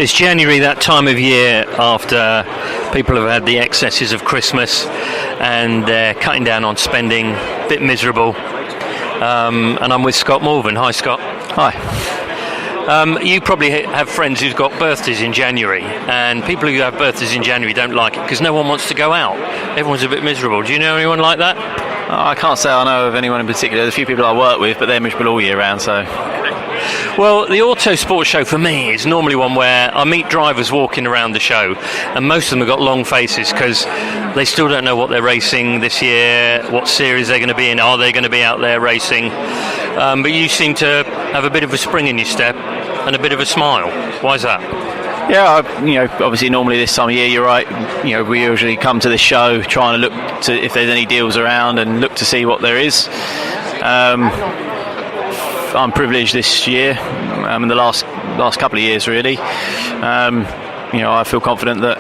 It's January, that time of year after people have had the excesses of Christmas and they're cutting down on spending, a bit miserable. And I'm with Scott Malvern. Hi, Scott. Hi. You probably have friends who've got birthdays in January, and people who have birthdays in January don't like it because no one wants to go out. Everyone's a bit miserable. Do you know anyone like that? I can't say I know of anyone in particular. There's a few people I work with, but they're miserable all year round, so... Well, the Autosport Show for me is normally one where I meet drivers walking around the show, and most of them have got long faces because they still don't know what they're racing this year, what series they're going to be in, are they going to be out there racing. But you seem to have a bit of a spring in your step and a bit of a smile. Why is that? Yeah, obviously normally this time of year, you're right, we usually come to this show trying to look to if there's any deals around and look to see what there is. I'm privileged this year, in the last couple of years really. I feel confident that,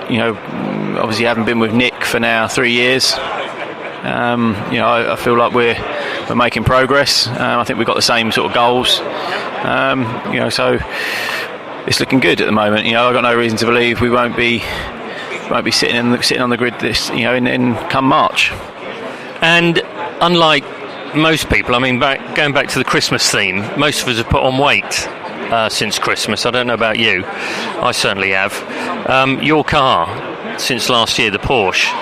obviously having been with Nick for now 3 years, I feel like we're making progress. I think we've got the same sort of goals. So it's looking good at the moment. I've got no reason to believe we won't be sitting on the grid this, in come March. And unlike most people, going back to the Christmas theme, most of us have put on weight since Christmas. I don't know about you. I certainly have. Your car, since last year, the Porsche,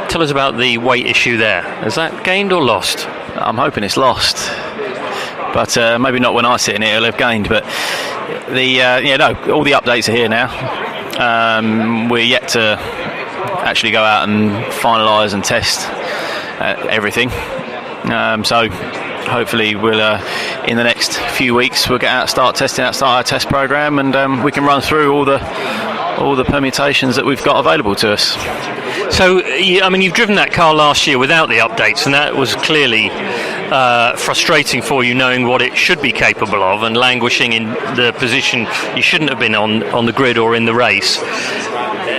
tell us about the weight issue there. Has that gained or lost? I'm hoping it's lost, but maybe not when I sit in it. It'll have gained, but all the updates are here now. We're yet to actually go out and finalise and test everything. So hopefully we'll in the next few weeks we'll start our test program, and we can run through all the permutations that we've got available to us. So you've driven that car last year without the updates, and that was clearly frustrating for you, knowing what it should be capable of and languishing in the position you shouldn't have been on the grid or in the race.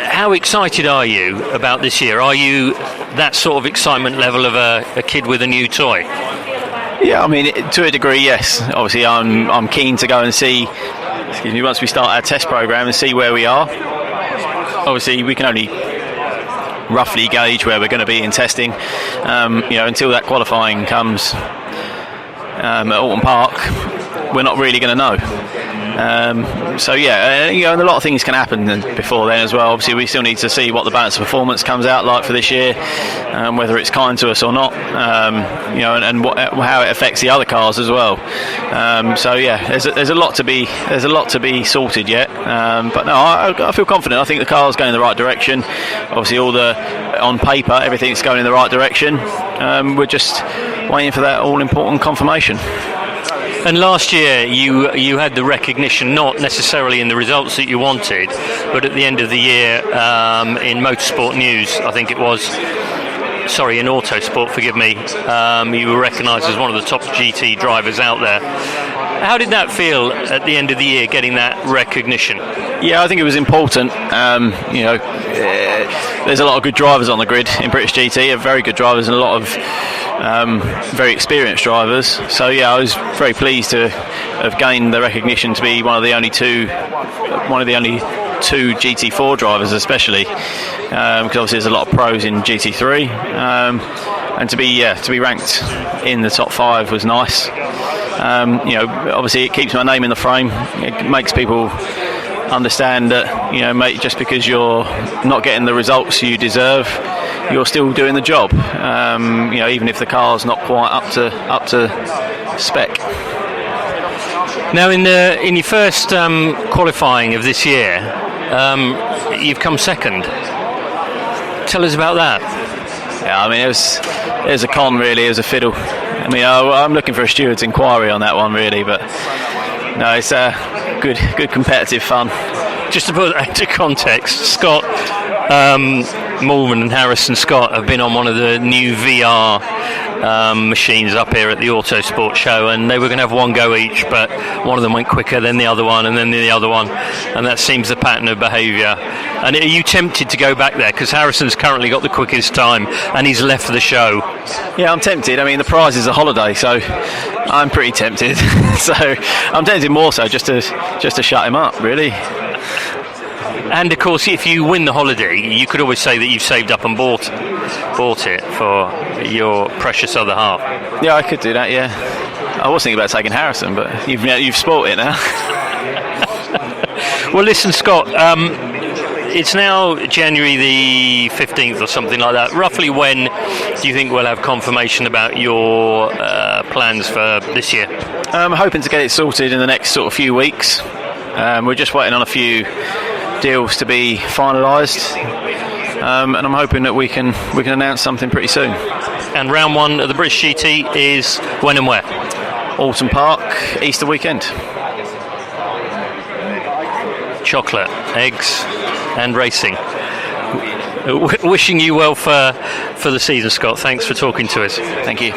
How excited are you about this year? Are you that sort of excitement level of a kid with a new toy? Yeah, to a degree, yes. Obviously, I'm keen to go and see. Once we start our test program and see where we are. Obviously, we can only roughly gauge where we're going to be in testing. Until that qualifying comes at Alton Park, we're not really going to know. And a lot of things can happen before then as well. Obviously, we still need to see what the balance of performance comes out like for this year, whether it's kind to us or not, and how it affects the other cars as well. There's a lot to be sorted yet. But no, I feel confident. I think the car's going in the right direction. Obviously, on paper, everything's going in the right direction. We're just waiting for that all-important confirmation. And last year you had the recognition, not necessarily in the results that you wanted, but at the end of the year in Motorsport News, I think it was, in Autosport, forgive me, you were recognised as one of the top GT drivers out there. How did that feel at the end of the year, getting that recognition? Yeah, I think it was important. There's a lot of good drivers on the grid in British GT, very good drivers, and a lot of very experienced drivers. So yeah, I was very pleased to have gained the recognition to be one of the only two GT4 drivers, especially because obviously there's a lot of pros in GT3, and to be ranked in the top 5 was nice. Obviously it keeps my name in the frame. It makes people understand that, mate, just because you're not getting the results you deserve, you're still doing the job. Even if the car's not quite up to spec. Now, in your first qualifying of this year, you've come second. Tell us about that. Yeah, it was a con really. It was a fiddle. I'm looking for a steward's inquiry on that one really, but no, it's good competitive fun. Just to put that into context, Scott Malvern and Harrison Scott have been on one of the new VR machines up here at the Autosport Show, and they were going to have one go each, but one of them went quicker than the other one, and then the other one, and that seems the pattern of behaviour. And are you tempted to go back there? Because Harrison's currently got the quickest time, and he's left the show. Yeah, I'm tempted. The prize is a holiday, so I'm pretty tempted. So I'm tempted more so just to shut him up, really. And of course, if you win the holiday, you could always say that you've saved up and bought it for your precious other half. Yeah, I could do that. Yeah, I was thinking about taking Harrison, but you've spoilt it now. Well, listen, Scott. It's now January the 15th or something like that. Roughly when do you think we'll have confirmation about your plans for this year? I'm hoping to get it sorted in the next sort of few weeks. We're just waiting on a few deals to be finalised, and I'm hoping that we can announce something pretty soon. And round one of the British GT is when and where? Alton Park, Easter weekend. Chocolate, eggs, and racing. Wishing you well for the season, Scott. Thanks for talking to us. Thank you.